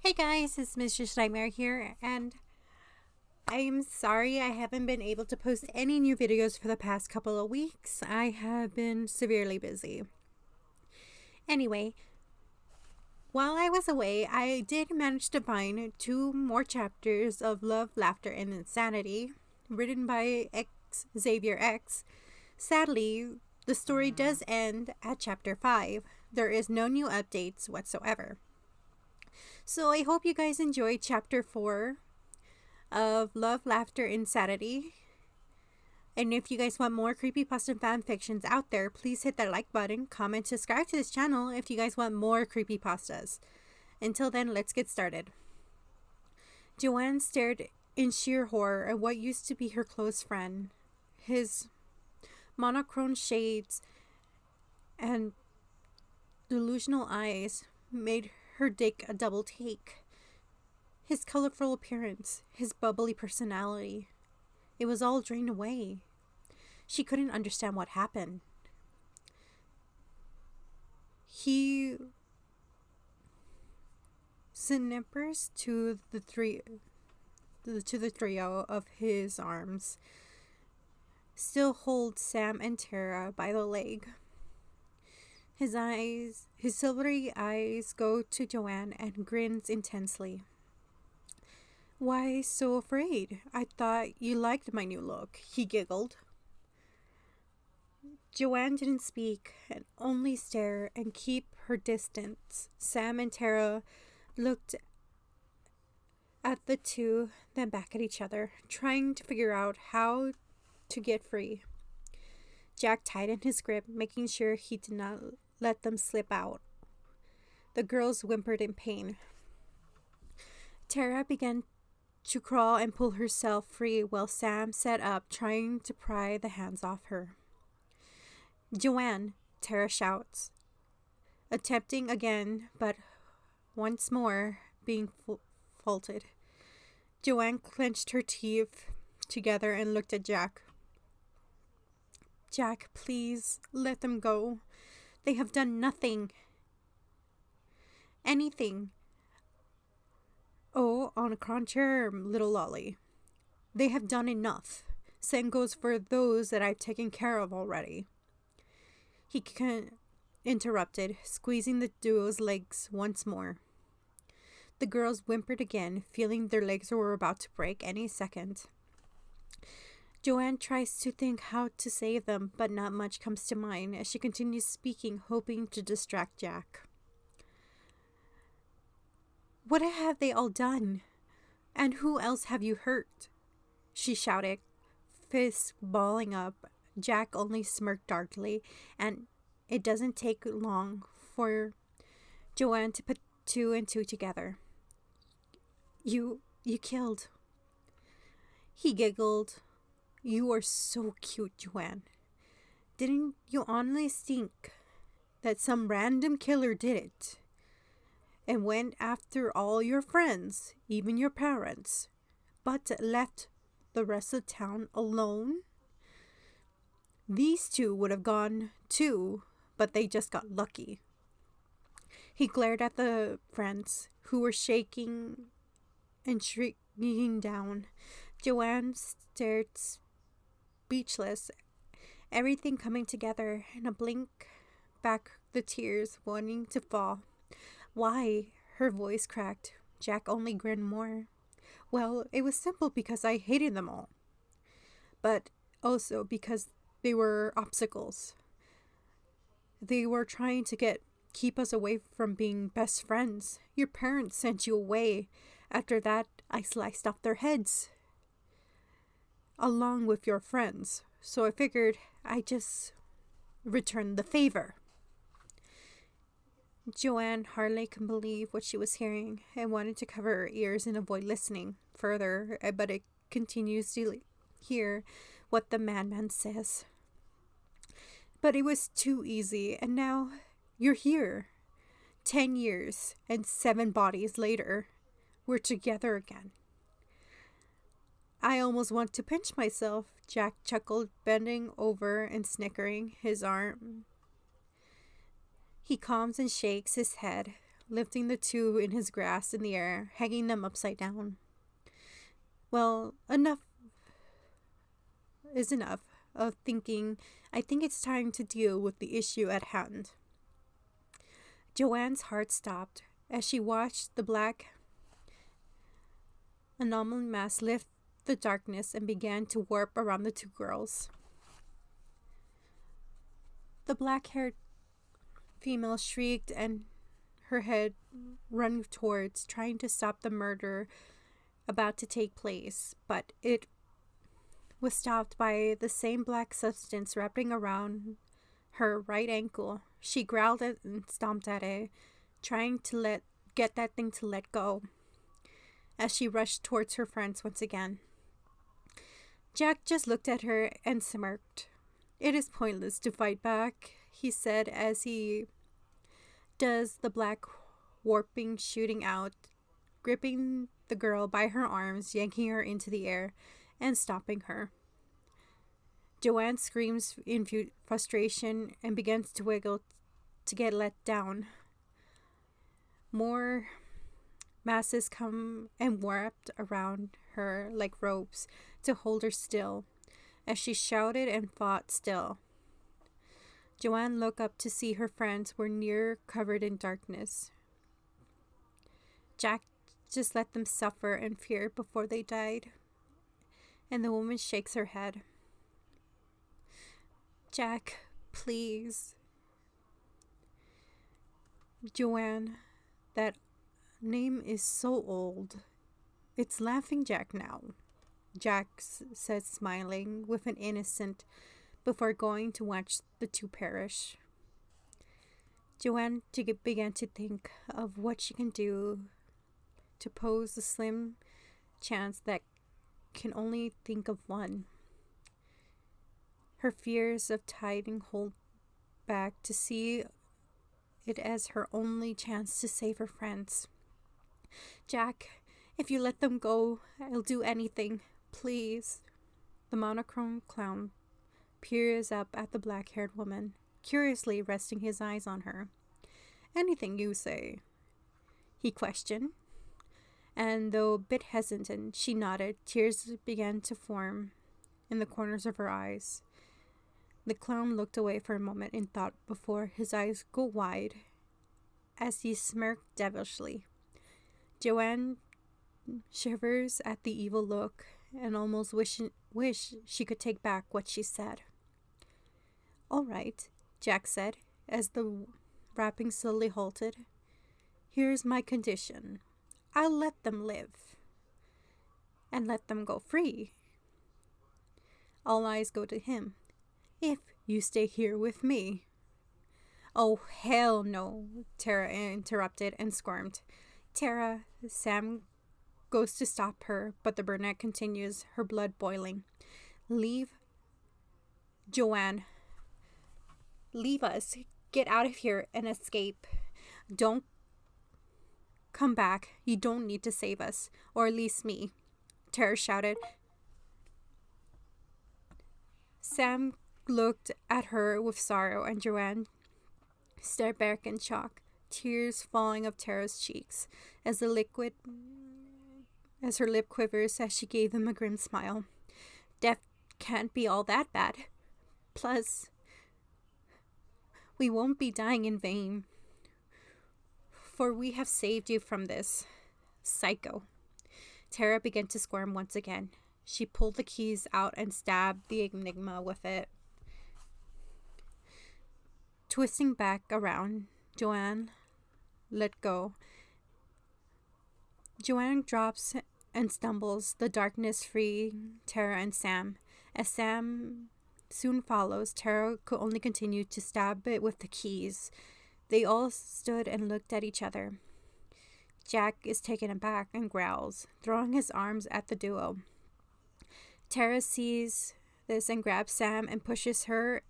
Hey guys, it's Mr. Nightmare here, and I'm sorry I haven't been able to post any new videos for the past couple of weeks. I have been severely busy. Anyway, while I was away, I did manage to find two more chapters of Love, Laughter, and Insanity, written by x-saviour-x. Sadly, the story does end at chapter 5. There is no new updates whatsoever. So I hope you guys enjoyed chapter 4 of Love, Laughter, Insanity. And if you guys want more creepypasta fan fictions out there, please hit that like button, comment, subscribe to this channel if you guys want more creepypastas. Until then, let's get started. Joanne stared in sheer horror at what used to be her close friend. His monochrome shades and delusional eyes made her take a double take. His colorful appearance, his bubbly personality, it was all drained away. She couldn't understand what happened. He snippers to the trio of his arms, still holds Sam and Tara by the leg. His silvery eyes go to Joanne and grins intensely. Why so afraid? I thought you liked my new look, he giggled. Joanne didn't speak and only stare and keep her distance. Sam and Tara looked at the two, then back at each other, trying to figure out how to get free. Jack tightened his grip, making sure he did not let them slip out. The girls whimpered in pain. Tara began to crawl and pull herself free while Sam sat up, trying to pry the hands off her. Joanne, Tara shouts, attempting again, but once more being faulted. Joanne clenched her teeth together and looked at Jack. Jack, please, let them go. They have done nothing. Anything. Oh, on a contrary, little lolly. They have done enough. Same goes for those that I've taken care of already. He interrupted, squeezing the duo's legs once more. The girls whimpered again, feeling their legs were about to break any second. Joanne tries to think how to save them, but not much comes to mind as she continues speaking, hoping to distract Jack. What have they all done? And who else have you hurt? She shouted, fists balling up. Jack only smirked darkly, and it doesn't take long for Joanne to put two and two together. You killed. He giggled. You are so cute, Joanne. Didn't you honestly think that some random killer did it? And went after all your friends, even your parents, but left the rest of town alone? These two would have gone too, but they just got lucky. He glared at the friends, who were shaking and shrieking down. Joanne stared speechless, everything coming together in a blink, back the tears wanting to fall. Why? Her voice cracked. Jack only grinned more. Well, it was simple because I hated them all. But also because they were obstacles. They were trying to keep us away from being best friends. Your parents sent you away. After that, I sliced off their heads. Along with your friends. So I figured I'd just return the favor. Joanne hardly could believe what she was hearing and wanted to cover her ears and avoid listening further, but it continues to hear what the madman says. But it was too easy, and now you're here. 10 years and 7 bodies later, we're together again. I almost want to pinch myself, Jack chuckled, bending over and snickering his arm. He calms and shakes his head. lifting the two in his grasp in the air, hanging them upside down. Well, enough is enough of thinking. I think it's time to deal with the issue at hand. Joanne's heart stopped as she watched the black anomaly mass lift the darkness and began to warp around the two girls. The black-haired female shrieked and her head run towards, trying to stop the murder about to take place, but it was stopped by the same black substance wrapping around her right ankle. She growled and stomped at it, trying to get that thing to let go, as she rushed towards her friends once again. Jack just looked at her and smirked. "It is pointless to fight back," he said as he does the black warping shooting out, gripping the girl by her arms, yanking her into the air, and stopping her. Joanne screams in frustration and begins to wiggle to get let down. More masses come and warped around her like ropes to hold her still, as she shouted and fought still. Joanne looked up to see her friends were near covered in darkness. Jack just let them suffer in fear before they died, and the woman shakes her head. "Jack, please." "Joanne, that name is so old. It's Laughing Jack now," Jack said, smiling with an innocent before going to watch the two perish. Joanne began to think of what she can do to pose the slim chance that can only think of one. Her fears of tiding hold back to see it as her only chance to save her friends. "Jack, if you let them go, I'll do anything. Please." The monochrome clown peers up at the black-haired woman, curiously resting his eyes on her. "Anything you say?" he questioned. And though a bit hesitant, she nodded. Tears began to form in the corners of her eyes. The clown looked away for a moment in thought before his eyes go wide as he smirked devilishly. Joanne shivers at the evil look and almost wish she could take back what she said. "All right," Jack said, as the rapping slowly halted. "Here's my condition. I'll let them live. And let them go free." All eyes go to him. "If you stay here with me." "Oh, hell no," Tara interrupted and squirmed. "Tara," Sam goes to stop her, but the brunette continues, her blood boiling. "Leave. Joanne. Leave us. Get out of here and escape. Don't come back. You don't need to save us, or at least me," Tara shouted. Sam looked at her with sorrow, and Joanne stared back in shock, tears falling of Tara's cheeks as her lip quivers as she gave them a grim smile. "Death can't be all that bad. Plus, we won't be dying in vain, for we have saved you from this psycho." Tara began to squirm once again. She pulled the keys out and stabbed the enigma with it. Twisting back around, Joanne let go. Joanne drops and stumbles, the darkness free Tara and Sam. As Sam soon follows, Tara could only continue to stab it with the keys. They all stood and looked at each other. Jack is taken aback and growls, throwing his arms at the duo. Tara sees this and grabs Sam and pushes her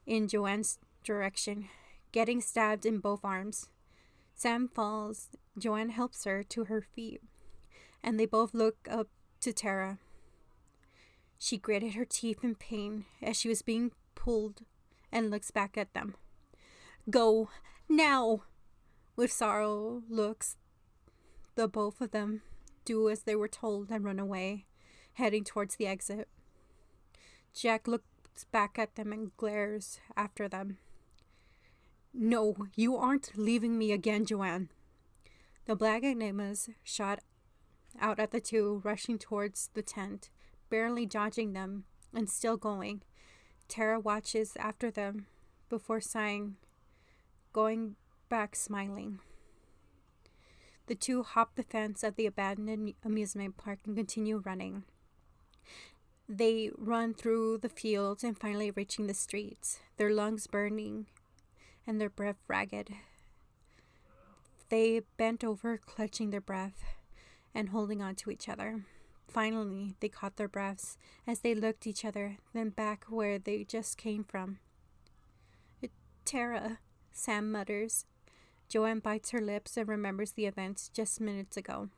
in Joanne's direction, getting stabbed in both arms. Sam falls. Joanne helps her to her feet, and they both look up to Tara. She gritted her teeth in pain as she was being pulled and looks back at them. "Go, now!" With sorrow looks, the both of them do as they were told and run away, heading towards the exit. Jack looks back at them and glares after them. "No, you aren't leaving me again, Joanne." The black enigmas shot out at the two, rushing towards the tent, barely dodging them and still going. Tara watches after them before sighing, going back smiling. The two hop the fence at the abandoned amusement park and continue running. They run through the fields and finally reaching the streets, their lungs burning and their breath ragged. They bent over, clutching their breath and holding on to each other. Finally, they caught their breaths as they looked each other, then back where they just came from. "Tara," Sam mutters. Joanne bites her lips and remembers the events just minutes ago.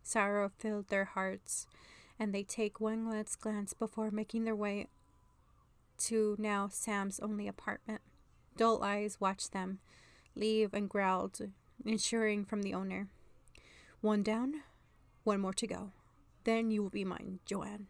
Sorrow filled their hearts, and they take one last glance before making their way to now Sam's only apartment. Dull eyes watched them leave and growled, ensuring from the owner. "One down, one more to go. Then you will be mine, Joanne."